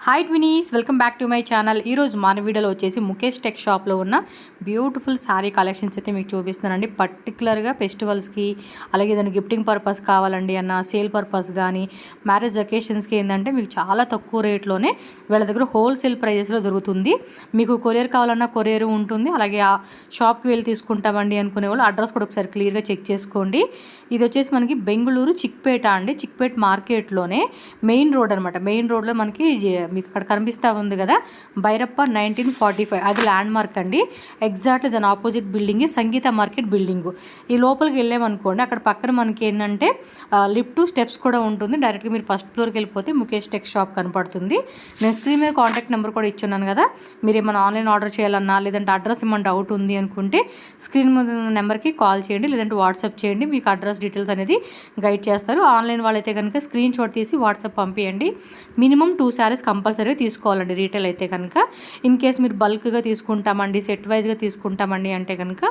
Hi twinnies, welcome back to my channel. ఈరోజు మన వీడియోలో వచ్చేసి ముఖేష్ టెక్ షాప్లో ఉన్న బ్యూటిఫుల్ శారీ కలెక్షన్స్ అయితే మీకు చూపిస్తున్నానండి. పర్టికులర్గా ఫెస్టివల్స్కి, అలాగే దాని గిఫ్టింగ్ పర్పస్ కావాలండి అన్న, సేల్ పర్పస్ కానీ, మ్యారేజ్ అకేషన్స్కి ఏంటంటే మీకు చాలా తక్కువ రేట్లోనే వీళ్ళ దగ్గర హోల్సేల్ ప్రైజెస్లో దొరుకుతుంది. మీకు కొరియర్ కావాలన్నా కొరియర్ ఉంటుంది. అలాగే ఆ షాప్కి వెళ్ళి తీసుకుంటామండి అనుకునే వాళ్ళు అడ్రస్ కూడా ఒకసారి క్లియర్గా చెక్ చేసుకోండి. ఇది వచ్చేసి మనకి బెంగళూరు చిక్పేట అండి. చిక్పేట మార్కెట్లోనే మెయిన్ రోడ్ అనమాట. మెయిన్ రోడ్లో మనకి మీకు అక్కడ కనిపిస్తూ ఉంది కదా భైరప్ప 1945, అది ల్యాండ్ మార్క్ అండి. ఎగ్జాక్ట్లీ దాని ఆపోజిట్ బిల్డింగ్ సంగీత మార్కెట్ బిల్డింగు. ఈ లోపలికి వెళ్ళామనుకోండి, అక్కడ పక్కన మనకి ఏంటంటే లిఫ్ట్ స్టెప్స్ కూడా ఉంటుంది. డైరెక్ట్గా మీరు ఫస్ట్ ఫ్లోర్కి వెళ్ళిపోతే ముఖేష్ టెక్ షాప్ కనపడుతుంది. నేను స్క్రీన్ మీద కాంటాక్ట్ నెంబర్ కూడా ఇచ్చున్నాను కదా. మీరు ఏమైనా ఆన్లైన్ ఆర్డర్ చేయాలన్నా, లేదంటే అడ్రస్ ఏమైనా డౌట్ ఉంది అనుకుంటే స్క్రీన్ మీద ఉన్న నెంబర్కి కాల్ చేయండి, లేదంటే వాట్సాప్ చేయండి. మీకు అడ్రస్ డీటెయిల్స్ అనేది గైడ్ చేస్తారు. ఆన్లైన్ వాళ్ళైతే కనుక స్క్రీన్ షాట్ తీసి వాట్సాప్ పంపించండి. మినిమం 2 శారీస్ కంపల్సరీగా తీసుకోవాలండి. రీటైల్ అయితే కనుక ఇన్ కేస్ మీరు బల్క్గా తీసుకుంటామండి, సెట్ వైజ్గా తీసుకుంటామండి అంటే కనుక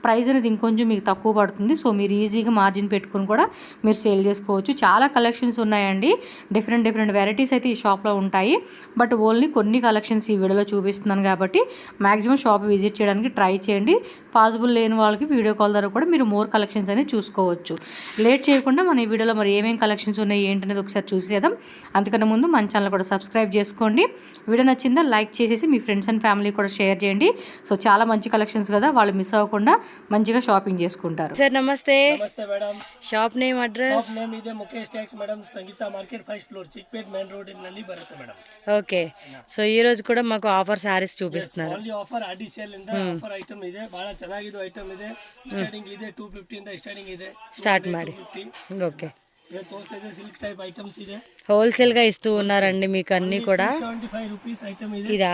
ప్రైస్ అనేది ఇంకొంచెం మీకు తక్కువ పడుతుంది. సో మీరు ఈజీగా మార్జిన్ పెట్టుకుని కూడా మీరు సేల్ చేసుకోవచ్చు. చాలా కలెక్షన్స్ ఉన్నాయండి. డిఫరెంట్ వెరైటీస్ అయితే ఈ షాప్లో ఉంటాయి. బట్ ఓన్లీ కొన్ని కలెక్షన్స్ ఈ వీడియోలో చూపిస్తున్నాను కాబట్టి మ్యాక్సిమం షాప్ విజిట్ చేయడానికి ట్రై చేయండి. పాసిబుల్ లేని వాళ్ళకి వీడియో కాల్ ద్వారా కూడా మీరు మోర్ కలెక్షన్స్ అనేది చూసుకోవచ్చు. లేట్ చేయకుండా మన ఈ వీడియోలో మరి ఏమేమి కలెక్షన్స్ ఉన్నాయి ఏంటనేది ఒకసారి చూసేద్దాం. అందుకని ముందు మన ఛానల్ కూడా సబ్స్క్రైబ్ చేసుకోండి. వీడియో నచ్చిందా లైక్ చేసేసి మీ ఫ్రెండ్స్ అండ్ ఫ్యామిలీ కూడా షేర్ చేయండి. సో చాలా మంచి కలెక్షన్స్ కదా, వాళ్ళు మిస్ అవ్వకుండా మంచిగా షాపింగ్ చేసుకుంటారు. సార్ నమస్తే. నమస్తే madam. Shop name, address? Shop name ఇదే Mukesh Tex madam, Sangeetha market 1st floor, Chickpet main road in ನಲ್ಲಿ ಬರುತ್ತೆ మేడం. ఓకే. సో ఈ రోజు కూడా మాకు ఆఫర్ సారీస్ చూపిస్తున్నారు. ఓన్లీ ఆఫర్ ಆಡಿ ಸೇಲ್ ಇಂದ ಆಫರ್ ಐಟಮ್ ಇದೆ. ಬಹಳ ಚೆನ್ನಾಗಿರೋ ಐಟಮ್ ಇದೆ. ಸ್ಟಾರ್ಟಿಂಗ್ ಇದೆ 250 ಇಂದ ಸ್ಟಾರ್ಟಿಂಗ್ ಇದೆ. స్టార్ట్ ಮಾಡಿ. ఓకే. ಇದು ತೋರಿಸ್ತಾ ಇದೆ ಸಿಲ್ಕ್ ಟೈಪ್ ಐಟಮ್ಸ್ ಇದೆ. హోల్సేల్ గా ఇస్తూ ఉన్నారండి మీకు అన్ని కూడా. 275 రూపీస్ ఐటమ్ ಇದೆ. ఇదా?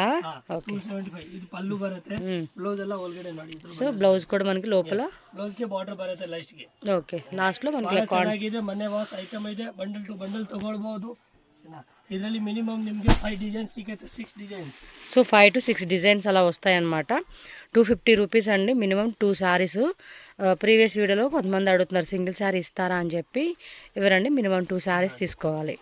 ఓకే. 275. ఇది పల్లు ಬರುತ್ತೆ. బ్లౌజ్ ಎಲ್ಲ ಒಳಗಡೆ ನೋಡಿ. సో బ్లౌజ్ కూడా మనకి లోపల ಬ್ಲೌಸ್ ಗೆ ಬಾರ್ಡರ್ ಬರುತ್ತೆ లాస్ట్ ಗೆ. ఓకే. లాస్ట్ లో మనకి ಚೆನ್ನಾಗಿದೆ. ಮನೆ ವಾಸ್ ಐಟಮ್ ಇದೆ. ಬಂಡಲ್ ಟು ಬಂಡಲ್ ತಗೊಳ್ಳಬಹುದು. ಇದರಲ್ಲಿ ಮಿನಿಮಮ್ ನಿಮಗೆ 5 ಡಿಸೈನ್ಸ್ ಸಿಗುತ್ತೆ. 6 ಡಿಸೈನ್ಸ್. సో 5 to 6 డిజైన్స్ అలా వస్తాయన్నమాట. 250 రూపీస్ అండి. మినిమం 2 శారీస్. ప్రీవియస్ వీడియోలో కొంతమంది అడుగుతున్నారు సింగిల్ శారీ ఇస్తారా అని చెప్పి. ఎవరండి మినిమం 2 శారీస్ తీసుకోవాలి.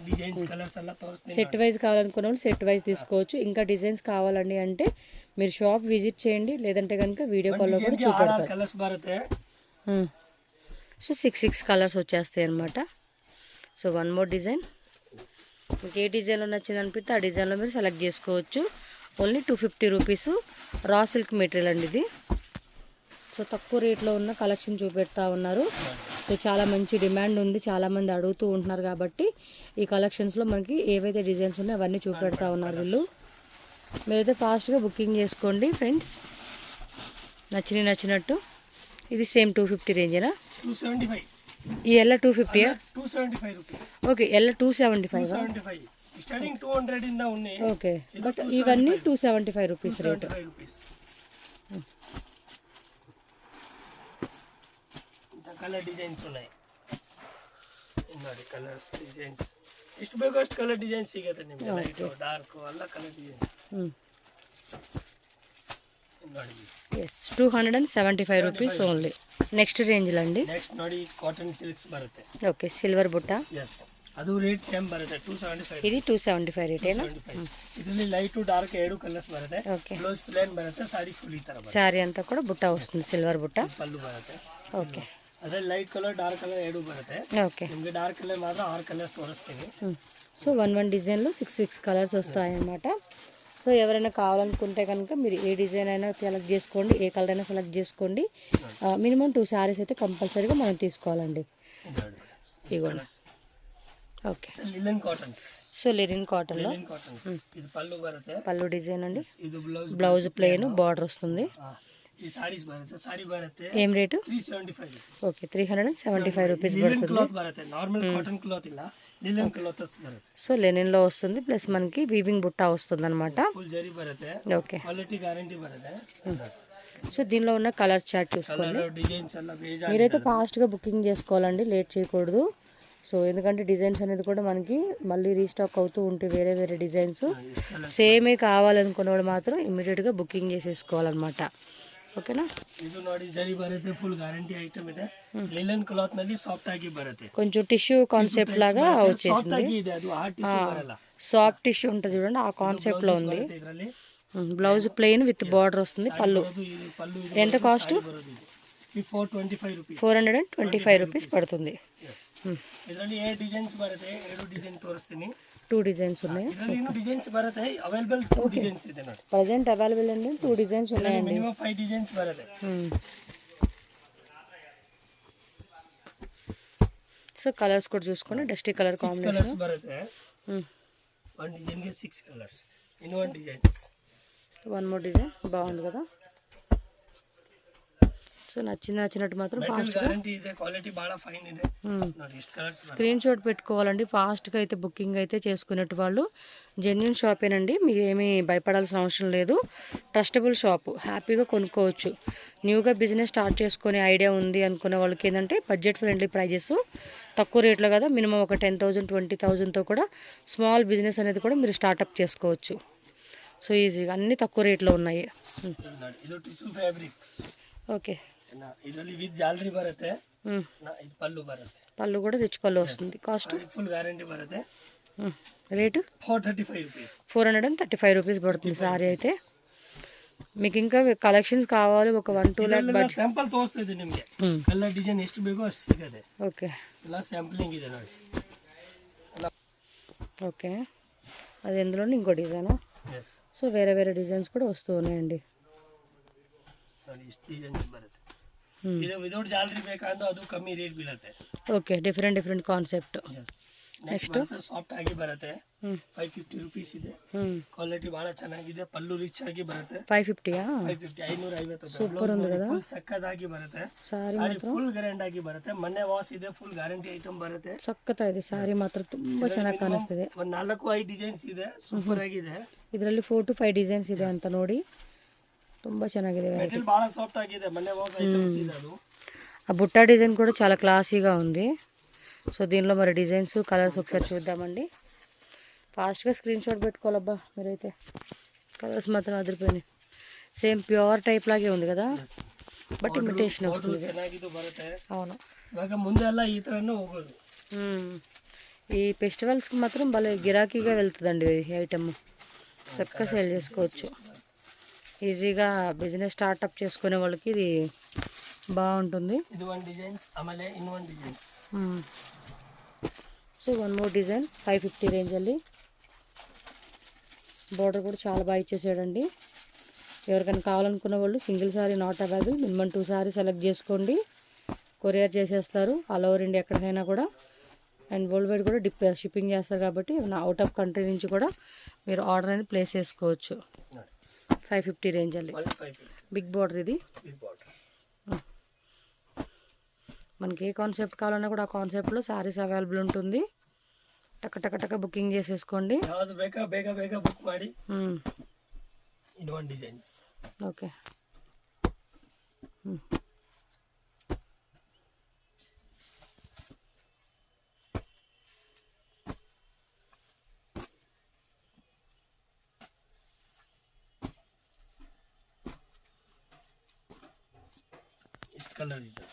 డిజైన్స్ కలర్స్ ಎಲ್ಲ ತೋರಿಸ್ತೀನಿ. సెట్ వైజ్ కావాలనుకున్న వాళ్ళు సెట్ వైజ్ తీసుకోవచ్చు. ఇంకా డిజైన్స్ కావాలండి అంటే మీరు షాప్ విజిట్ చేయండి, లేదంటే కనుక వీడియో కాల్లో కూడా చూపెడతారు. కలర్స్ బರುತ್ತೆ. సో 6 కలర్స్ వచ్చేస్తాయి అన్నమాట. So one more design. మీకు ఏ డిజైన్లో నచ్చింది అనిపిస్తే ఆ డిజైన్లో మీరు సెలెక్ట్ చేసుకోవచ్చు. Only 250 rupees. Raw silk material అండి ఇది. సో తక్కువ రేట్లో ఉన్న కలెక్షన్ చూపెడతా ఉన్నారు. సో చాలా మంచి డిమాండ్ ఉంది, చాలామంది అడుగుతూ ఉంటున్నారు కాబట్టి ఈ కలెక్షన్స్లో మనకి ఏవైతే డిజైన్స్ ఉన్నాయో అవన్నీ చూపెడతా ఉన్నారు వీళ్ళు. మీరైతే ఫాస్ట్గా బుకింగ్ చేసుకోండి ఫ్రెండ్స్, నచ్చినట్టు. ఇది సేమ్ 250 రేంజేనా? 275. ఈ ఎల్ల 250? 275 రూపీస్. ఓకే. ఎల్ల 275. 275 స్టార్టింగ్ 200 ఇంద ఉన్నాయి. ఓకే. బట్ ఇవన్నీ 275 రూపీస్ రేట్. కలర్ డిజైన్స్ ఉన్నాయి. ನೋಡಿ ಕಲರ್ಸ್ ಡಿಸೈನ್ಸ್ ಎಷ್ಟು ಬೇಕೋ ಅಷ್ಟು ಕಲರ್ ಡಿಸೈನ್ಸ್ ಸಿಗುತ್ತೆ ನಿಮಗೆ. ಲೈಟ್ ಡಾರ್ಕ್ ಎಲ್ಲ ಕಲರ್ ಡಿಸೈನ್ಸ್ ನೋಡಿ. yes, 275 rupees only. నెక్స్ట్ రేంజ్లో అండి. నెక్స్ట్ ನೋಡಿ కాటన్ సిల్క్స్ బರುತ್ತೆ. ఓకే. సిల్వర్ బుట్ట. yes, ಅದು ರೇಟ್ ಸೇಮ್ ಬರುತ್ತೆ. 275. ఇది 275 ರೇಟೇನಾ? ಇದರಲ್ಲಿ ಲೈಟ್ ಡಾರ್ಕ್ 2 ಕಲರ್ಸ್ ಬರುತ್ತೆ. ఓకే. ಬ್ಲೌಸ್ ಪ್ಲೇನ್ ಬರುತ್ತೆ. ಸಾರಿ ಫುಲ್ ಈ ತರ ಬರುತ್ತೆ. సారీ అంతా కూడా బుట్ట వస్తుంది, సిల్వర్ బుట్ట. ಪಲ್ಲು ಬರುತ್ತೆ. ఓకే. ಅದೇ ಲೈಟ್ ಕಲರ್ ಡಾರ್ಕ್ ಕಲರ್ 2 ಬರುತ್ತೆ. ఓకే. ನಿಮಗೆ ಡಾರ್ಕ್ ಕಲರ್ ಮಾತ್ರ 6 కలర్స్ తోరిస్తాను. సో 1 డిజైన్లో 6 కలర్స్ వస్తాయన్నమాట. సో ఎవరైనా కావాలనుకుంటే కనుక మీరు ఏ డిజైన్ అయినా సెలెక్ట్ చేసుకోండి, ఏ కలర్ అయినా సెలెక్ట్ చేసుకోండి. మినిమం 2 శారీస్ అయితే కంపల్సరీగా మనం తీసుకోవాలండి. ఇదిగోండి. ఓకే. లినన్ కాటన్స్. సో లినన్ కాటన్లో ఇది పల్లు బರುತ್ತೆ. పల్లు డిజైన్ అండి. ఇది బ్లౌజ్ ప్లెయిన్, బార్డర్ వస్తుంది. ఈ సారీస్ బರುತ್ತೆ. సారీ బರುತ್ತೆ. ఏం రేటు? 375. ఓకే. 375 రూపీస్ పడుతుంది. క్లాత్ బರುತ್ತೆ. నార్మల్ కాటన్ క్లాత్ ಇಲ್ಲ, లినన్ క్లాత్ బರುತ್ತೆ. సో లెనిన్లో వస్తుంది, ప్లస్ మనకి వీవింగ్ బుట్ట వస్తుంది అనమాట. ఫుల్ జరీ బರುತ್ತೆ. ఓకే. క్వాలిటీ గ్యారంటీ బರುತ್ತೆ. సో దీనిలో ఉన్న కలర్ చార్ట్ చూసుకోండి. కలర్ డిజైన్స్ అలా బేజా. మీరైతే ఫాస్ట్గా బుకింగ్ చేసుకోవాలండి, లేట్ చేయకూడదు. సో ఎందుకంటే డిజైన్స్ అనేది కూడా మనకి మళ్ళీ రీస్టాక్ అవుతూ ఉంటే వేరే డిజైన్స్ సేమే కావాలనుకున్న వాళ్ళు మాత్రం ఇమ్మీడియట్గా బుకింగ్ చేసేసుకోవాలన్నమాట. ಓಕೆನಾ. ಇದು ನೋಡಿ ಜರಿ ಬರುತ್ತೆ, ಫುಲ್ ಗ್ಯಾರಂಟಿ ಐಟಮ್ ಇದೆ. ಲಿನನ್ ಕ್ಲಾತ್ ನಲ್ಲಿ ಸಾಫ್ಟ್ ಆಗಿ ಬರುತ್ತೆ, కొంచెం టిష్యూ కాన్సెప్ట్ లాగా వచ్చేసింది. ಸಾಫ್ಟ್ ಆಗಿ ಇದೆ, ಅದು ಹಾರ್ಡ್ ಟಿಶ್ಯೂ ಬರಲ್ಲ. సాఫ్ట్ టిష్యూ ఉంటుంది చూడండి, ఆ కాన్సెప్ట్లో ఉంది. ಇದರಲ್ಲಿ బ్లౌజ్ ప్లెయిన్ విత్ బార్డర్ వస్తుంది. పళ్ళు ಇದು ಪಲ್ಲು ఎంత కాస్ట్? ಈ 425 rupees. 425 రూపీస్ పడుతుంది. ಇದರಲ್ಲಿ 7 ಡಿಸೈನ್ಸ್ ಬರುತ್ತೆ, 7 ಡಿಸೈನ್ ತೋರಿಸ್ತೀನಿ. 2 డిజైన్స్ ఉన్నాయి. ಇದರಲ್ಲಿ ಇನ್ನೂ ಡಿಸೈನ್ಸ್ ಬರುತ್ತೆ, ಅವೈಲೇಬಲ್ 2 ಡಿಸೈನ್ಸ್ ಇದೆ ನೋಡಿ. ప్రజెంట్ అవైలబుల్ అండి 2 డిజైన్స్ ఉన్నాయండి. మినిమం 5 ಡಿಸೈನ್ಸ್ ಬರುತ್ತೆ. సో కలర్స్ కూడా చూసుకోండి, డస్టీ కలర్ 6 కాంబినేషన్. కలర్స్ ಬರುತ್ತೆ. 1 డిజైన్ ಗೆ 6 colours. In 1 designs. 1 more design బాగుంది కదా. సో నచ్చినట్టు మాత్రం ఫాస్ట్గా గ్యారంటీ ಇದೆ, క్వాలిటీ బాగా ఫైన్ ಇದೆ ನೋಡಿ. ಎಷ್ಟು కలర్స్ స్క్రీన్ షాట్ పెట్టుకోవాలండి. ఫాస్ట్గా అయితే బుకింగ్ అయితే చేసుకునేట్టు వాళ్ళు. జెన్యూన్ షాపేనండి, మీరు ఏమీ భయపడాల్సిన అవసరం లేదు. ట్రస్టబుల్ షాపు, హ్యాపీగా కొనుక్కోవచ్చు. న్యూగా బిజినెస్ స్టార్ట్ చేసుకునే ఐడియా ఉంది అనుకునే వాళ్ళకి ఏంటంటే బడ్జెట్ ఫ్రెండ్లీ ప్రైజెస్, తక్కువ రేట్లో కదా. మినిమం ఒక 10,000 20,000తో కూడా స్మాల్ బిజినెస్ అనేది కూడా మీరు స్టార్ట్అప్ చేసుకోవచ్చు. సో ఈజీగా అన్నీ తక్కువ రేట్లో ఉన్నాయి. ಇದು ಟಿಶ್ಯೂ ಫ್ಯಾಬ್ರಿಕ್ಸ್. ఓకే, ಇದರಲ್ಲಿ ವಿತ್ ಜಾಲರಿ ಬರುತ್ತೆ. ಇದು ಪಲ್ಲು ಬರುತ್ತೆ. పళ్ళు కూడా రిచ్ పళ్ళు వస్తుంది. కాస్ట్ ಫುಲ್ ಗ್ಯಾರಂಟಿ ಬರುತ್ತೆ. Rate 435 rupees. 435 రూపీస్ పడుతుంది సారీ అయితే. మీకు ఇంకా కలెక్షన్స్ కావాలి ఒక 1-2 ల్యాక్ బడ్జెట్. ಸ್ಯಾಂಪಲ್ ತೋರಿಸ್ತಾ ಇದ್ದೀನಿ ನಿಮಗೆ. ಎಲ್ಲ ಡಿಸೈನ್ ಎಷ್ಟು ಬೇಕೋ ಅಷ್ಟು ಸಿಗುತ್ತೆ. ఓకే ಎಲ್ಲ ಸ್ಯಾಂಪಲಿಂಗ್ ಇದೆ ನೋಡಿ. ఓకే, అది ఎందులోనే ఇంకో డిజైన్. ಎಸ್ సో వేరే వేరే డిజైన్స్ కూడా వస్తూ ఉన్నాయండి. ನೋಡಿ, ಇಷ್ಟು ಡಿಸೈನ್ಸ್ ಬರುತ್ತೆ. ಇದು ವಿದೌಟ್ ಜಾಲರಿ ಬೇಕಂದ್ರೆ ಅದು ಕಮ್ಮಿ ರೇಟ್ ಬೀಳುತ್ತೆ. Okay, different concept. Next soft ಆಗಿ ಬರುತ್ತೆ. 550 rupees ಇದೆ. ಕ್ವಾಲಿಟಿ ಬಹಳ ಚೆನ್ನಾಗಿದೆ. ಪಲ್ಲು ರಿಚ್ ಆಗಿ ಬರುತ್ತೆ. 550 550 ರೂಪಾಯಿ. ಸೂಪರ್ ఉంది కదా. ಫುಲ್ ಸಕ್ಕದಾಗಿ ಬರುತ್ತೆ. ಸಾರಿ ಫುಲ್ ಗ್ರ್ಯಾಂಡ್ ಆಗಿ ಬರುತ್ತೆ. ಮೊನ್ನೆ ವಾಶ್ ಇದೆ, ಫುಲ್ ಗ್ಯಾರಂಟಿ ಐಟಮ್ ಬರುತ್ತೆ. ಸಕ್ಕತ್ತ ಇದೆ ಸಾರಿ, ಮಾತ್ರ ತುಂಬಾ ಚೆನ್ನಾಗಿ ಕಾಣಿಸ್ತಿದೆ. ಒಂದು 4-5 ಡಿಸೈನ್ಸ್ ಇದೆ, ಸೂಪರ್ ಆಗಿದೆ. ಇದರಲ್ಲಿ 4 to 5 ಡಿಸೈನ್ಸ್ ಇದೆ ಅಂತ ನೋಡಿ, ತುಂಬಾ ಚೆನ್ನಾಗಿದೆ. ಮೆಟೀರಿಯಲ್ ಬಹಳ ಸಾಫ್ಟ್ ಆಗಿದೆ. ಮೊನ್ನೆ ವಾಶ್ ಐಟಮ್ಸ್ ಇದೆ ಅದು. ఆ బుట్టా డిజైన్ కూడా చాలా క్లాసీగా ఉంది. సో దీనిలో మరి డిజైన్స్ కలర్స్ ఒకసారి చూద్దామండి. ఫాస్ట్గా స్క్రీన్ షాట్ పెట్టుకోవాలబ్బా మీరైతే. కలర్స్ మాత్రం అదిరిపోయినాయి. సేమ్ ప్యూర్ టైప్ లాగే ఉంది కదా, బట్ ఇమిటేషన్ వస్తుంది. ಚೆನ್ನಾಗಿದ್ದು ಬರುತ್ತೆ. అవును, ಇವಾಗ ಮುಂದೆ ಎಲ್ಲ ಈ ಥರನೇ ಹೋಗೋದು. ఈ ఫెస్టివల్స్కి మాత్రం భలే గిరాకీగా వెళ్తుందండి ఈ ఐటమ్. చక్కగా సేల్ చేసుకోవచ్చు. ఈజీగా బిజినెస్ స్టార్ట్అప్ చేసుకునే వాళ్ళకి ఇది బాగుంటుంది. ಇದು 1 ಡಿಸೈನ್ಸ್, ಆಮೇಲೆ ಇನ್ನು 1 ಡಿಸೈನ್ಸ್. సో 1 మోర్ డిజైన్ 550 రేంజಲ್ಲಿ. బోర్డర్ కూడా చాలా బాగా ఇచ్చేసాడండి. ఎవరికైనా కావాలనుకున్న వాళ్ళు single sari not available, minimum 2 sari select చేసుకోండి. కొరియర్ చేసేస్తారు ఆల్ ఓవర్ ఇండియా ఎక్కడికైనా కూడా. అండ్ వరల్డ్ వైడ్ కూడా షిప్పింగ్ చేస్తారు కాబట్టి అవుట్ ఆఫ్ కంట్రీ నుంచి కూడా మీరు ఆర్డర్ అనేది ప్లేస్ చేసుకోవచ్చు. 550 రేంజಲ್ಲಿ బిగ్ బార్డర్. ఇది మనకి ఏ కాన్సెప్ట్ కావాలన్నా కూడా ఆ కాన్సెప్ట్లో శారీస్ అవైలబుల్ ఉంటుంది. టక బుకింగ్ చేసేసుకోండి. ಯಾವುದು ಬೇಕಾ ಬೇಗ ಬುಕ್ ಮಾಡಿ. ಇನ್ನು 1 ಡಿಸೈನ್ಸ್. ఓకే, ಇಷ್ಟು ಕಲರ್ ಇದೆ.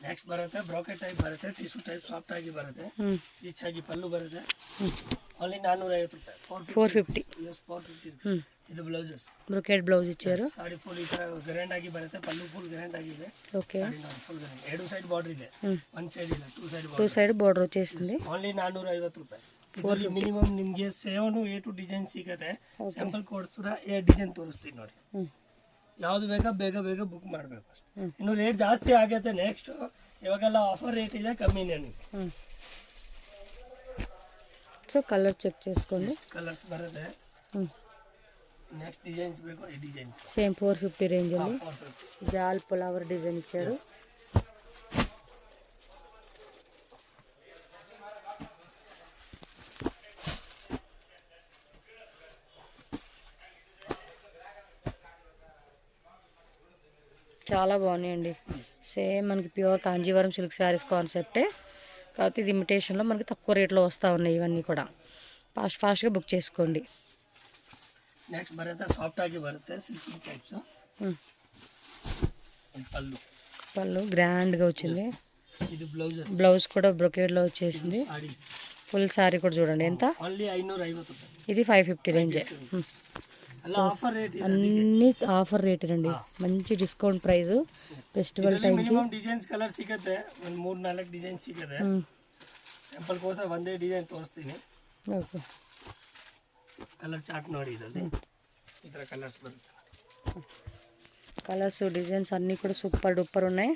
ನೆಕ್ಸ್ಟ್ ಬರುತ್ತೆ ಬ್ರೋಕೆಟ್ ಟೈಪ್ ಬರುತ್ತೆ, ಟಿಶ್ಯೂ ಟೈಪ್ ಸಾಫ್ಟ್ ಆಗಿ ಬರುತ್ತೆ. ರಿಚ್ ಆಗಿ ಪಲ್ಲು ಬರುತ್ತೆ. ಓನ್ಲಿ 450 ರೂಪಾಯಿ. 450. ಎಸ್ 450. ಇದು ಬ್ಲೌಸಸ್, బ్రొకెట్ బ్లౌజ్ ఇచ్చారు. ಸಾಡಿ ಫುಲ್ ಈ ತರ ಗ್ರ್ಯಾಂಡ್ ಆಗಿ ಬರುತ್ತೆ. ಪಲ್ಲು ಫುಲ್ ಗ್ರ್ಯಾಂಡ್ ಆಗಿದೆ. ఓకే, ಸಾಡಿ ನೋಡಿ ಫುಲ್ ಗ್ರ್ಯಾಂಡ್. 2 ಸೈಡ್ ಬಾರ್ಡರ್ ಇದೆ, 1 ಸೈಡ್ ಇಲ್ಲ, 2 ಸೈಡ್ 2 సైడ్ బార్డర్ వచ్చేసింది. ಓನ್ಲಿ 450 ರೂಪಾಯಿ. ಇದರಲ್ಲಿ ಮಿನಿಮಮ್ ನಿಮಗೆ 7 to 8 ಡಿಸೈನ್ ಸಿಗುತ್ತೆ. ಸ್ಯಾಂಪಲ್ ಕೊಡ್ಸಿದ್ರೆ 8 ಡಿಸೈನ್ ತೋರಿಸ್ತೀನಿ ನೋಡಿ. ಯಾವುದು ಬೇಕಾ ಬೇಗ ಬುಕ್ ಮಾಡಬೇಕು ಅಷ್ಟೇ. ಇನ್ನು ರೇಟ್ ಜಾಸ್ತಿ ಆಗೈತೆ. ನೆಕ್ಸ್ಟ್ ಇವಾಗೆಲ್ಲ ಆಫರ್ ರೇಟ್ ಇದೆ, ಕಮ್ಮಿನೇ ನಿಮಗೆ. సో కలర్ చెక్ చేసుకోండి. ಕಲರ್ಸ್ ಬರುತ್ತೆ. నెక్స్ట్ డిజైన్స్ ಬೇಕು, ఈ డిజైన్స్ సేమ్ 450 రేంజಲ್ಲಿ జాల్ ఫ్లవర్ డిజైన్ ఇచ్చారు. చాలా బాగున్నాయండి. సేమ్ మనకి ప్యూర్ కాంజీవరం సిల్క్ శారీస్ కాన్సెప్టే, కాకపోతే ఇది ఇమిటేషన్లో మనకి తక్కువ రేట్లో వస్తూ ఉన్నాయి. ఇవన్నీ కూడా ఫాస్ట్గా బుక్ చేసుకోండి. నెక్స్ట్ బರುತ್ತೆ సాఫ్ట్ ఆಗಿ బರುತ್ತೆ, సిల్క్ టైప్స్. పళ్ళు గ్రాండ్గా వచ్చింది. ఇది బ్లౌజెస్. బ్లౌజ్ కూడా బ్రొకేడ్లో వచ్చేసింది. ಫುಲ್ ಸ್ಯಾರಿ ಕೂಡ చూడండి ఎంత ఓన్లీ 550 ರೂಪಾಯಿ. ఇది 550 ರೇಂಜ್. ಅಲ್ಲ ಆಫರ್ ರೇಟ್ ಇದೆ. అన్ని ఆఫర్ రేట్ అండి, మంచి discount price. Festival time minimum designs colour ಸಿಗುತ್ತೆ, ಒಂದು 3-4 ಡಿಸೈನ್ ಸಿಗುತ್ತೆ. ಸ್ಯಾಂಪಲ್ ಕೋಸ್ಕರ ಒಂದೇ ಡಿಸೈನ್ ತೋರಿಸ್ತೀನಿ. ಓಕೆ, ಕಲರ್ ಚಾರ್ಟ್ ನೋಡಿ, ಇದರಲ್ಲಿ ಈ ಥರ ಕಲರ್ಸ್ ಬರುತ್ತೆ. కలర్స్ డిజైన్స్ అన్నీ కూడా సూపర్ డూపర్ ఉన్నాయి.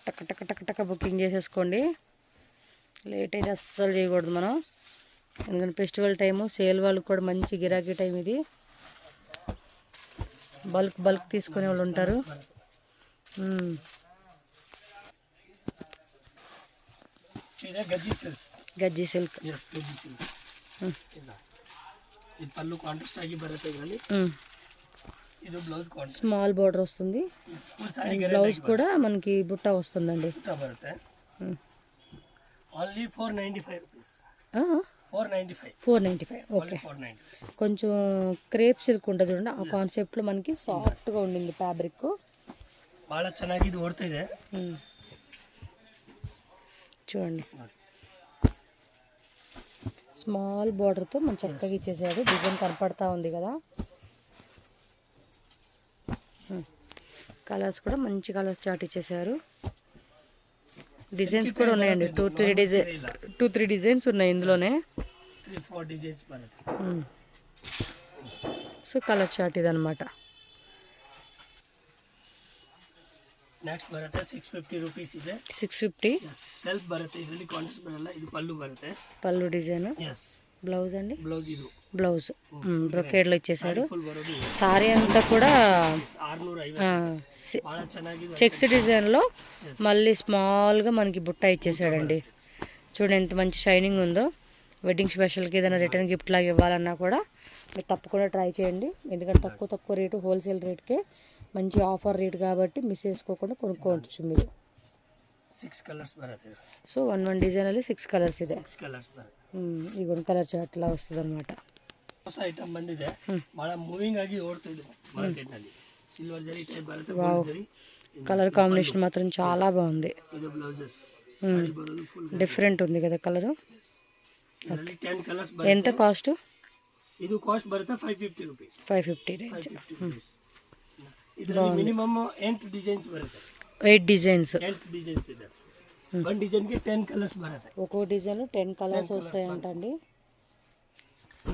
టక్ టక్ టక్ టక్ బుకింగ్ చేసేసుకోండి, లేట్ అయితే అస్సలు చేయకూడదు మనం. ఎందుకంటే ఫెస్టివల్ టైము, సేల్ వాళ్ళకి కూడా మంచి గిరాకీ టైం ఇది. బల్క్ తీసుకునే వాళ్ళు ఉంటారు. ಗಜ್ಜಿ ಸಿಲ್ಕ್ ಇದು ಪಲ್ಲು ಕಾಂಟ್ರಾಸ್ಟ್ ಆಗಿ ಬರುತ್ತೆ. ಇದರಲ್ಲಿ ಇದು ಬ್ಲೌಸ್ ಕಾಂಟ್ರಾಸ್ಟ್, స్మాల్ బార్డర్ వస్తుంది. బ్లౌజ్ కూడా మనకి బుట్ట వస్తుందండి. ಬುಟ್ಟ ಬರುತ್ತೆ. Only 495 rupees. 495. ఓకే, 495. కొంచెం క్రేప్ సిల్క్ ఉంటుంది చూడండి, ఆ కాన్సెప్ట్లో మనకి సాఫ్ట్గా ఉండింది ఫ్యాబ్రిక్. ಭಾಳ ಚೆನ್ನಾಗಿ ಇದು ಓಡ್ತಾ ಇದೆ. చూడండి, స్మాల్ బార్డర్తో మనం చక్కగా ఇచ్చేసాడు. డిజైన్ కనపడతా ఉంది కదా. కలర్స్ కూడా మంచి కలర్స్ చాట్ ఇచ్చేసారు. డిజైన్స్ కూడా ఉన్నాయండి, 2-3 డిజైన్స్ ఉన్నాయి ఇందులోనే. 3-4 డిజైన్స్ బರುತ್ತೆ. సో కలర్ చాట్ ఇదనమాట. ನೆಕ್ಸ್ಟ್ ಬರುತ್ತೆ 650 ರೂಪೀಸ್ ಇದೆ. 650 ಸೆಲ್ಫ್ ಬರುತ್ತೆ, ಇದರಲ್ಲಿ ಕಾಂಟ್ರಾಸ್ಟ್ ಬರಲ್ಲ. ಇದು ಪಲ್ಲು ಬರುತ್ತೆ, పళ్ళు డిజైన్. ఎస్. బ్లౌజ్ అండి, బ్లౌజ్ ఇది బ్లౌజ్ బ్రొకేడ్లో ఇచ్చేసాడు. ಫುಲ್ ಬರೋದು సారీ అంతా కూడా 650. ಭಾಳ ಚೆನ್ನಾಗಿದೆ. చెక్స్ డిజైన్లో మళ్ళీ స్మాల్గా మనకి బుట్ట ఇచ్చేసాడండి. చూడండి ఎంత మంచి షైనింగ్ ఉందో. వెడ్డింగ్ స్పెషల్కి ఏదైనా రిటర్న్ గిఫ్ట్ లాగా ఇవ్వాలన్నా కూడా మీరు తప్పకుండా ట్రై చేయండి. ఎందుకంటే తక్కువ రేటు, హోల్సేల్ రేట్కే మంచి ఆఫర్ రేట్ కాబట్టి మిస్ చేసుకోకుండా కొనుక్కోవచ్చు మీరు. 6 కలర్స్ బರುತ್ತೆ. సో 1 డిజైన్ ಅಲ್ಲಿ 6 కలర్స్ ಇದೆ. 6 కలర్స్ ಬರುತ್ತೆ. ಈಗ ಒಂದು ಕಲರ್ ಚಾರ್ಟ್ ಎಲ್ಲ ವಸ್ತುದು అనమాట. ಹೊಸ ಐಟಮ್ ಬಂದಿದೆ, ಬಹಳ ಮೂವಿಂಗ್ ಆಗಿ ಓಡ್ತಿದೆ ಮಾರ್ಕೆಟ್ ನಲ್ಲಿ. ಸಿಲ್ವರ್ ಜರಿ ಟೈಪ್ ಬರುತ್ತೆ, ಗೋಲ್ಡ್ ಜರಿ. కలర్ కాంబినేషన్ మాత్రం చాలా బాగుంది. ಇದು ಬ್ಲೌಸಸ್, ಸಾರಿ ಬರೋದು ಫುಲ್ డిఫరెంట్ ఉంది కదా కలర్. ಇದರಲ್ಲಿ 10 ಕಲರ್ಸ್ ಬರುತ್ತೆ. ఎంత కాస్ట్? ಇದು ಕಾಸ್ಟ್ ಬರುತ್ತೆ 550 ರೂಪೀಸ್. 550 ರೇಂಜ್. 550 ರೂಪೀಸ್. ಇದರಲ್ಲಿ ಮಿನಿಮಮ್ 8 ಡಿಸೈನ್ಸ್ ಬರುತ್ತೆ. 8 డిజైన్స్. 8 డిజైన్స్ ಇದೆ. ಒಂದು ಡಿಸೈನ್ಗೆ 10 ಕಲರ್ಸ್ ಬರುತ್ತೆ. ఒక్కో డిజైన్ 10 కలర్స్ వస్తాయంటండి.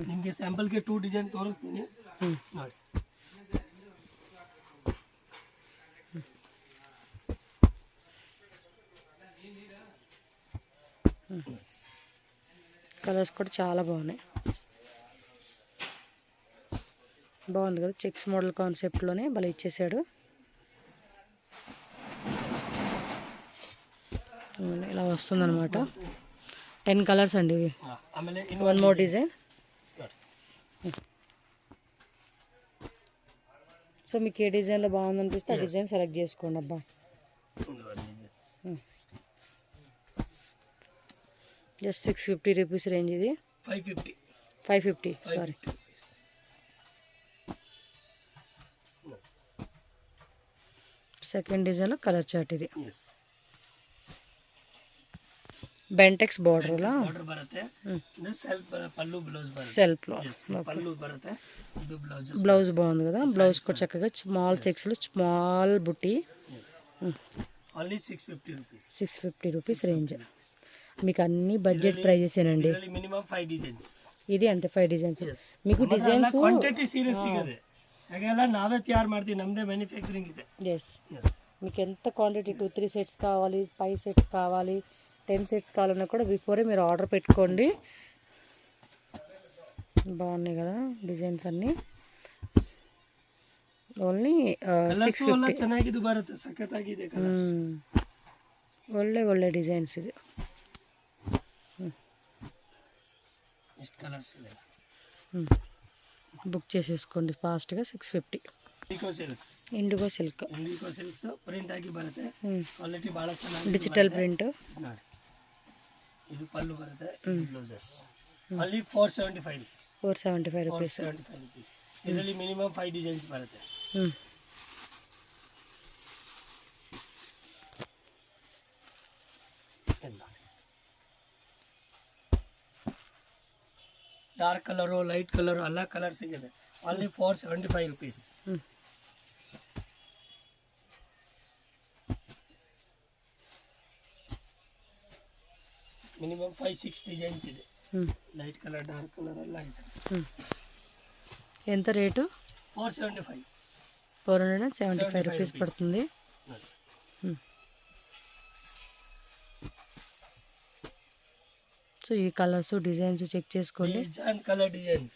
ನಿಮಗೆ ಸ್ಯಾಂಪಲ್ಗೆ 2 ಡಿಸೈನ್ ತೋರಿಸ್ತೀನಿ ನೋಡಿ. కలర్స్ కూడా చాలా బాగున్నాయి. బాగుంది కదా, చెక్స్ మోడల్ కాన్సెప్ట్లోనే భలే ఇచ్చేసాడు. ఇలా వస్తుందన్నమాట. 10 కలర్స్ అండి ఇవి. ಆಮೇಲೆ 1 మోర్ డిజైన్. సో మీకు ఏ డిజైన్లో బాగుందనిపిస్తే ఆ డిజైన్ సెలెక్ట్ చేసుకోండి అబ్బా. జస్ట్ 650 రూపీస్ రేంజ్ ఇది. 550 సారీ. సెకండ్ డిజైన్లో కలర్ చార్ట్ ఇది. బెంటెక్స్ బార్డర్లా ಬರುತ್ತೆ. ಸೆಲ್ಫ್ ಪಲ್ಲು ಬ್ಲೌಸ್ ಬರುತ್ತೆ. సెల్ఫ్లో పల్లు బರುತ್ತೆ. ఇది బ్లౌజ్. బ్లౌజ్ బాగుంది కదా. బ్లౌజ్ కూడా చక్కగా స్మాల్ చెక్స్లో స్మాల్ బుట్టి. Only 650 rupees. 650 rupees range. మీకు అన్ని బడ్జెట్ ప్రైజెసేనండి. Minimum 5 designs. ఇది అంతే 5 డిజైన్స్. మీకు డిజైన్స్ ಕ್ವಾಂಟಿಟಿ ಸೀರಿಯಸ್ ಸಿಗುತ್ತೆ. ಹಾಗೆಲ್ಲ ನಾವೇ ತಯಾರು ಮಾಡ್ತೀವಿ, ನಮ್ಮದೇ ಮ್ಯಾನುಫ್ಯಾಕ್ಚರಿಂಗ್ ಇದೆ. ఎస్, మీకు ఎంత క్వాంటిటీ 2-3 సెట్స్ కావాలి, 5 సెట్స్ కావాలి, 10 సెట్స్ కావాలన్నా కూడా బిఫోరే మీరు ఆర్డర్ పెట్టుకోండి. బాగున్నాయి కదా డిజైన్స్ అన్నీ. ಓನ್ಲಿ ಕಲರ್ಸ್ ಎಲ್ಲ ಚೆನ್ನಾಗಿದ್ದು ಬರುತ್ತೆ, ಸಖತ್ತಾಗಿದೆ ಕಲರ್ಸ್. ಒಳ್ಳೆ ಡಿಸೈನ್ಸ್ ಇದೆ. ಇಷ್ಟು ಕಲರ್ಸ್ ಇದೆ. బుక్ చేసేసుకోండి ఫాస్ట్గా. 650. ಇಂಡಿಗೋ ఇండిగో ಸಿಲ್ಕ್ಸ್ ಪ್ರಿಂಟ್ ಆಗಿ ಬರುತ್ತೆ. ಕ್ವಾಲಿಟಿ ಭಾಳ ಚೆನ್ನಾಗಿ డిజిటల్ ప్రింట్. ನೋಡಿ, ಇದು ಪಲ್ಲು ಬರುತ್ತೆ, ಇದು ಬ್ಲೌಸಸ್. ಅಲ್ಲಿ 475 ರೂಪೀಸ್. 475 రూపీస్. 475 ರೂಪೀಸ್. ಇದರಲ್ಲಿ ಮಿನಿಮಮ್ 5 ಡಿಸೈನ್ಸ್ ಬರುತ್ತೆ. ಡಾರ್ಕ್ ಕಲರು ಲೈಟ್ ಕಲರು ಎಲ್ಲ ಕಲರ್ ಸಿಗುತ್ತೆ. Only 475 rupees. ಮಿನಿಮಮ್ 5-6 ಡಿಸೈನ್ಸ್ ಇದೆ. ಲೈಟ್ ಕಲರ್ ಡಾರ್ಕ್ ಕಲರ್ ಎಲ್ಲ ಇದೆ. ఎంత రేటు? 475. 475 రూపీస్ పడుతుంది. సో ఈ కలర్స్ డిజైన్స్ చెక్ చేసుకోండి. డిజైన్ కలర్ డిజైన్స్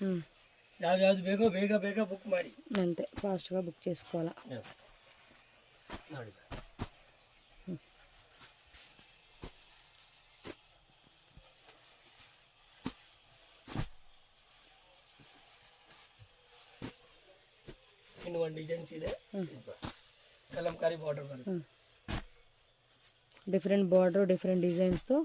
ಯಾವ್ಯಾವ್ದು ಬೇಕೋ ಬೇಗ ಬೇಗ ಬುಕ್ ಮಾಡಿ. అంతే ఫాస్ట్గా బుక్ చేసుకోవాలా. ನೋಡಿ ಇನ್ನು ಒಂದು ಡಿಸೈನ್ಸ್ ಇದೆ. ಕಲಂಕಾರಿ ಬಾರ್ಡರ್ ಬರುತ್ತೆ. డిఫరెంట్ బార్డర్ డిఫరెంట్ డిజైన్స్తో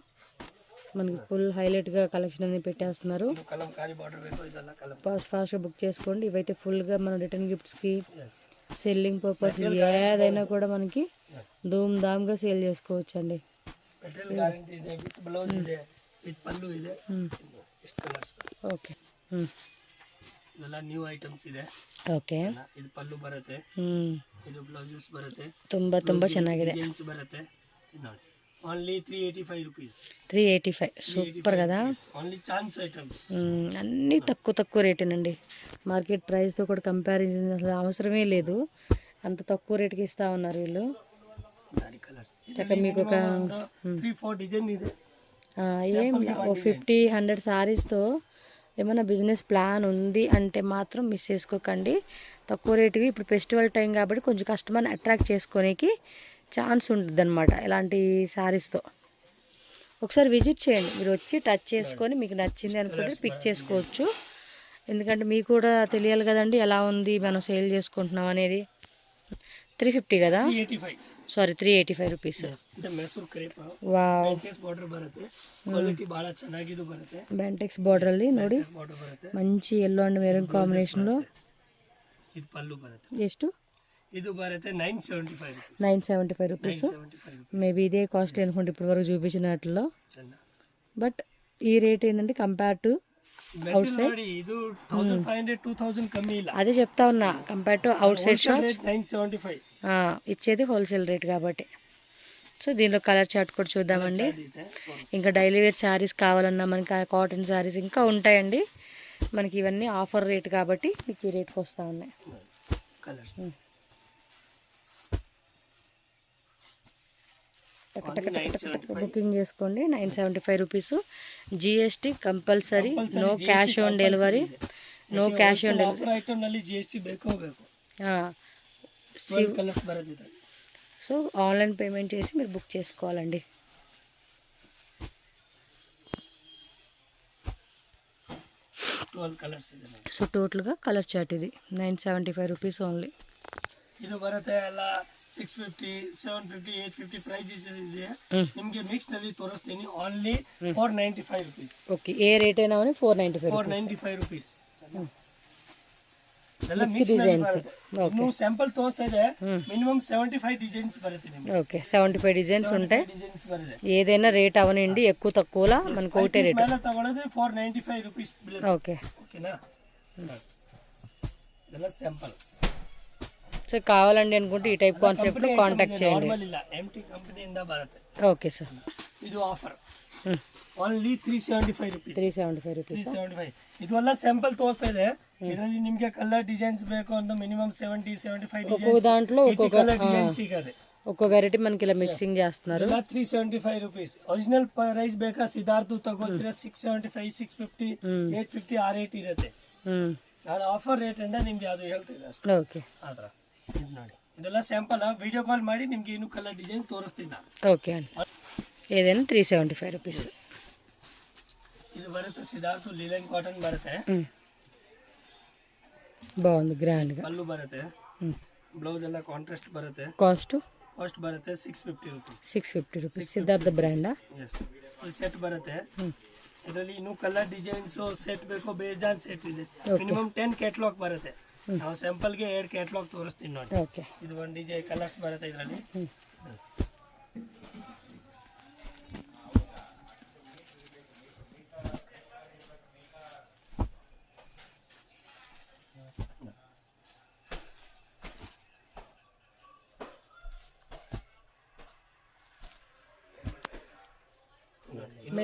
మనకి ఫుల్ హైలైట్గా కలెక్షన్ అనేది పెట్టేస్తున్నారు. కలంకారీ బార్డర్ ಬೇಕು ಇದೆಲ್ಲ ಕಲಂ ఫాస్ట్గా బుక్ చేసుకోండి. ఇవైతే ఫుల్గా మనం రిటర్న్ గిఫ్ట్స్కి సెల్లింగ్ పర్పస్ ఏదైనా కూడా మనకి ధూమ్ ధామ్గా సేల్ చేసుకోవచ్చు అండి. మెటీరియల్ గ్యారంటీ ಇದೆ, విత్ బ్లౌజ్ ಇದೆ, విత్ పల్ಲು ಇದೆ. ಎಷ್ಟು ಕಲರ್ಸ್. ఓకే ಇದೆಲ್ಲ ನ್ಯೂ ಐಟಮ್ಸ್ ಇದೆ. ಓಕೆ ಇದು ಪಲ್ಲು ಬರುತ್ತೆ, ಇದು ಬ್ಲೌಸಸ್ ಬರುತ್ತೆ. ತುಂಬಾ ಚೆನ್ನಾಗಿದೆ. ಡಿಸೈನ್ಸ್ ಬರುತ್ತೆ. ಇದು ನೋಡಿ ఓన్లీ 385 రూపీస్. 385 సూపర్ కదా. Only chance items. అన్నీ తక్కువ రేటేనండి. మార్కెట్ ప్రైస్తో కూడా కంపారిజన్ అసలు అవసరమే లేదు. అంత తక్కువ రేటుకి ఇస్తూ ఉన్నారు వీళ్ళు. చక్కగా మీకు ఒక 3-4 డిజైన్ ಇದೆ. ఏం 50-100 సారీస్తో ఏమైనా బిజినెస్ ప్లాన్ ఉంది అంటే మాత్రం మిస్ చేసుకోకండి. తక్కువ రేటుకి ఇప్పుడు ఫెస్టివల్ టైం కాబట్టి కొంచెం కస్టమర్ని అట్రాక్ట్ చేసుకోనికి ఛాన్స్ ఉంటుంది అనమాట. ఇలాంటి శారీస్తో ఒకసారి విజిట్ చేయండి. మీరు వచ్చి టచ్ చేసుకొని మీకు నచ్చింది అనుకుంటే పిక్ చేసుకోవచ్చు. ఎందుకంటే మీకు కూడా తెలియాలి కదండి ఎలా ఉంది మనం సేల్ చేసుకుంటున్నాం అనేది. 350 కదా, సారీ 385 రూపీస్. ಬ್ಯಾಂಟೆಕ್ಸ್ ಬಾರ್ಡರ್ ಅಲ್ಲಿ ನೋಡಿ ಮಂచి ಯೆಲ್ಲೋ ಅಂಡ್ ಮೆರೂನ್ ಕಾಂಬಿನೇಷನ್ లో. ಇದು ಪಲ್ಲು ಬರುತ್ತೆ. ಎಷ್ಟು? ಇದು ಬರುತ್ತೆ 975 రూపీస్. మేబీ ఇదే కాస్ట్ అనుకుంటే ఇప్పటి వరకు చూపించినట్లో. బట్ ఈ రేట్ ఏంటంటే కంపేర్ టు అవుట్ సైడ్ ಇದು 1500-2000 కమ్మీ ಇಲ್ಲ. అదే చెప్తా ఉన్నా, compare to out side shop 975 ఇచ్చేది హోల్సేల్ రేట్ కాబట్టి. సో దీనిలో కలర్ చార్ట్ కూడా చూద్దామండి. ఇంకా డైలీ వేర్ శారీస్ కావాలన్నా మనకి కాటన్ శారీస్ ఇంకా ఉంటాయండి. మనకి ఇవన్నీ ఆఫర్ రేట్ కాబట్టి మీకు ఈ రేట్కి వస్తూ ఉన్నాయి. బుకింగ్ చేసుకోండి. 975 rupees. GST compulsory. No cash on delivery. No cash on delivery. So online payment చేసి మీరు బుక్ చేసుకోవాలండి. సో టోటల్గా కలర్ చార్ట్ ఇది 975 రూపీస్ ఓన్లీ. ಇದು ಬರುತ್ತೆ ಎಲ್ಲ 650, 750, 850 ಪ್ರೈಸಸ್ ಇದೆ. ನಿಮಗೆ ಮಿಕ್ಸ್ ನಲ್ಲಿ ತೋರಿಸ್ತೀನಿ. Only 495 rupees. ಓಕೆ, ఏ రేట్ అయినా 495 ರೂಪೀಸ್. ಎಲ್ಲ ಮಿಕ್ಸ್ ಡಿಸೈನ್ಸ್. ನೀವು ಸ್ಯಾಂಪಲ್ ತೋರಿಸ್ತಾ ಇದೆ. మినిమం 75 డిజైన్స్ బರುತ್ತೆ నిಮಗೆ. ఓకే, 75 డిజైన్స్ ఉంటాయి. ఏదైనా రేట్ అవనండి, ఎక్కువ తక్కువలా మనకు ఒకటే రేట్. ಮೇಲೆ ತಗೊಳ್ಳೋದು 495 ರೂಪೀಸ್ ಬೀಳುತ್ತೆ. ఓకే ఓకేనా. ಇದೆಲ್ಲ ಸ್ಯಾಂಪಲ್. సో కావాలండి అనుకుంటే ఈ టైప్ కాన్సెప్ట్ లో కాంటాక్ట్ చేయండి. నార్మల్ ಇಲ್ಲ, ఎంటీ కంపెనీಯಿಂದ ಬರುತ್ತೆ. Okay sir. ಇದು ಆಫರ್ ಓನ್ಲಿ 375 ರೂಪೀಸ್. 375 ರೂಪೀಸ್. 375. ಇದು ಎಲ್ಲ ಸ್ಯಾಂಪಲ್ ತೋರಿಸ್ತಾ ಇದೆ. ಇದರಲ್ಲಿ ನಿಮಗೆ ಕಲರ್ ಡಿಸೈನ್ಸ್ ಬೇಕು ಅಂತ ಮಿನಿಮಮ್ 70-75 ఒక్కొక్క దాంట్లో ఒక్కొక్క ಡಿಸೈನ್ ಸಿಗುತ್ತೆ. ఒక్కో వెరైటీ మనకి ఇలా మిక్సింగ్ చేస్తున్నారు. 375 ರೂಪೀಸ್. ಒರಿಜಿನಲ್ ಪ್ರೈಸ್ ಬೇಕಾ ಸಿದ್ಧಾರ್ಥ ತಗೋತೀರಾ 675, 650, 850 ಆ ರೇಟ್ ಇರುತ್ತೆ. ನಾನು ಆಫರ್ ರೇಟ್ ಇಂದ ನಿಮ್ಗೆ ಅದು ಹೇಳ್ತಿದ್ದೆ ಅಷ್ಟೇ. ಓಕೆ, ಆತರ ಇದು ನೋಡಿ. ಇದೆಲ್ಲ ಸ್ಯಾಂಪಲ್ ವಿಡಿಯೋ ಕಾಲ್ ಮಾಡಿ ನಿಮ್ಗೆ ಇನ್ನೂ ಕಲರ್ ಡಿಸೈನ್ ತೋರಿಸ್ತೀನಿ ನಾನು. ఓకే అండి. ఏదైనా 375 రూపీస్. ಇದು ಬರುತ್ತೆ ಸಿದ್ಧಾರ್ಥ ಲಿಲನ್ ಕಾಟನ್ ಬರುತ್ತೆ. బాగుంది, గ్రాండ్ గా. పల్లు ಬರುತ್ತೆ, ಬ್ಲೌಸ್ ಎಲ್ಲ ಕಾಂಟ್ರಾಸ್ಟ್ ಬರುತ್ತೆ. కాస్ట్ ಬರುತ್ತೆ 650 rupees. 650 rupees. Siddhartha brand. Yes, full set ಬರುತ್ತೆ. ಇದರಲ್ಲಿ ಇನ್ನೂ ಕಲರ್ ಡಿಸೈನ್ಸ್ ಸೆಟ್ ಬೇಕು, ಬೇಜಾನ್ ಸೆಟ್ ಇದೆ. ಮಿನಿಮಮ್ 10 ಕ್ಯಾಟಲಾಗ್ ಬರುತ್ತೆ. ನಾವು ಸ್ಯಾಂಪಲ್ಗೆ 2 ಕ್ಯಾಟಲಾಗ್ ತೋರಿಸ್ತೀನಿ ನೋಡಿ. ಓಕೆ, ಇದು ಒಂದು ಡಿಸೈನ್ ಕಲರ್ಸ್ ಬರುತ್ತೆ ಇದರಲ್ಲಿ.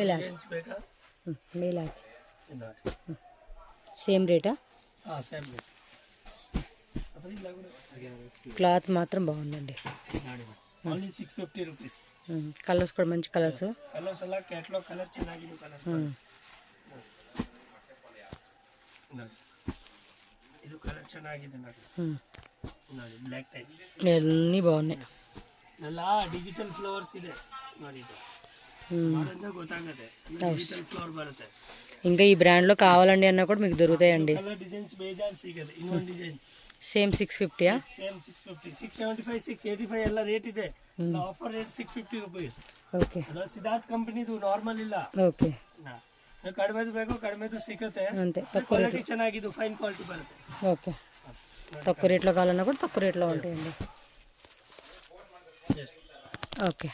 ಮೇಲೆ ಡಿಸೈನ್ಸ್ ಬೇಕಾ ಮೇಲೆ ಹಾಕಿ ಇದು ನೋಡಿ సేమ్ రేటా సేమ్ రేట్ అదే ఇలా కూడా క్లాత్ మాత్రం బాగుందండి ఓన్లీ 650 రూపీస్ కలర్స్ కూడా మంచి కలర్స్ ಕಲರ್ಸ್ ಎಲ್ಲ ಕ್ಯಾಟಲಾಗ್ ಕಲರ್ ಚೆನ್ನಾಗಿದೆ ಕಲರ್ ಇದು ಕಲರ್ ಚೆನ್ನಾಗಿದೆ ನೋಡಿ ನೋಡಿ ಬ್ಲ್ಯಾಕ್ ಟೈಪ್ అన్నీ బాగున్నాయి ಎಲ್ಲ ಡಿಜಿಟಲ್ ಫ್ಲವರ್ಸ್ ಇದೆ ನೋಡಿ ಇದು ಮಾಡೋದ್ರಿಂದ ಗೊತ್ತಾಗುತ್ತೆ ಡಿಜಿಟಲ್ ಫ್ಲವರ್ ಬರುತ್ತೆ ఇంకా ఈ బ్రాండ్లో కావాలండి అన్నా కూడా మీకు దొరుకుతాయండి ಕಲರ್ ಡಿಸೈನ್ಸ್ ಬೇಜಾನ್ ಸಿಗುತ್ತೆ ಇನ್ನೊಂದು ಡಿಸೈನ್ಸ್ సేమ్ 650 ಸೇಮ್ 650 675 685 ಎಲ್ಲ ರೇಟ್ ಇದೆ ಆಫರ್ ರೇಟ್ 650 ರೂಪೀಸ್ ఓకే ಅದು ಸಿದ್ಧಾರ್ಥ್ ಕಂಪನಿದು ನಾರ್ಮಲ್ ಇಲ್ಲ ఓకే ಕಡಿಮೆದು ಬೇಕು ಕಡಿಮೆದು ಸಿಗುತ್ತೆ అంతే తక్కువ ಕ್ವಾಲಿಟಿ ಚೆನ್ನಾಗಿದ್ದು ಫೈನ್ ಕ್ವಾಲಿಟಿ ಬರುತ್ತೆ ఓకే తక్కువ రేట్లో కావాలన్నా కూడా తక్కువ రేట్లో ఉంటాయండి Yes. ఓకే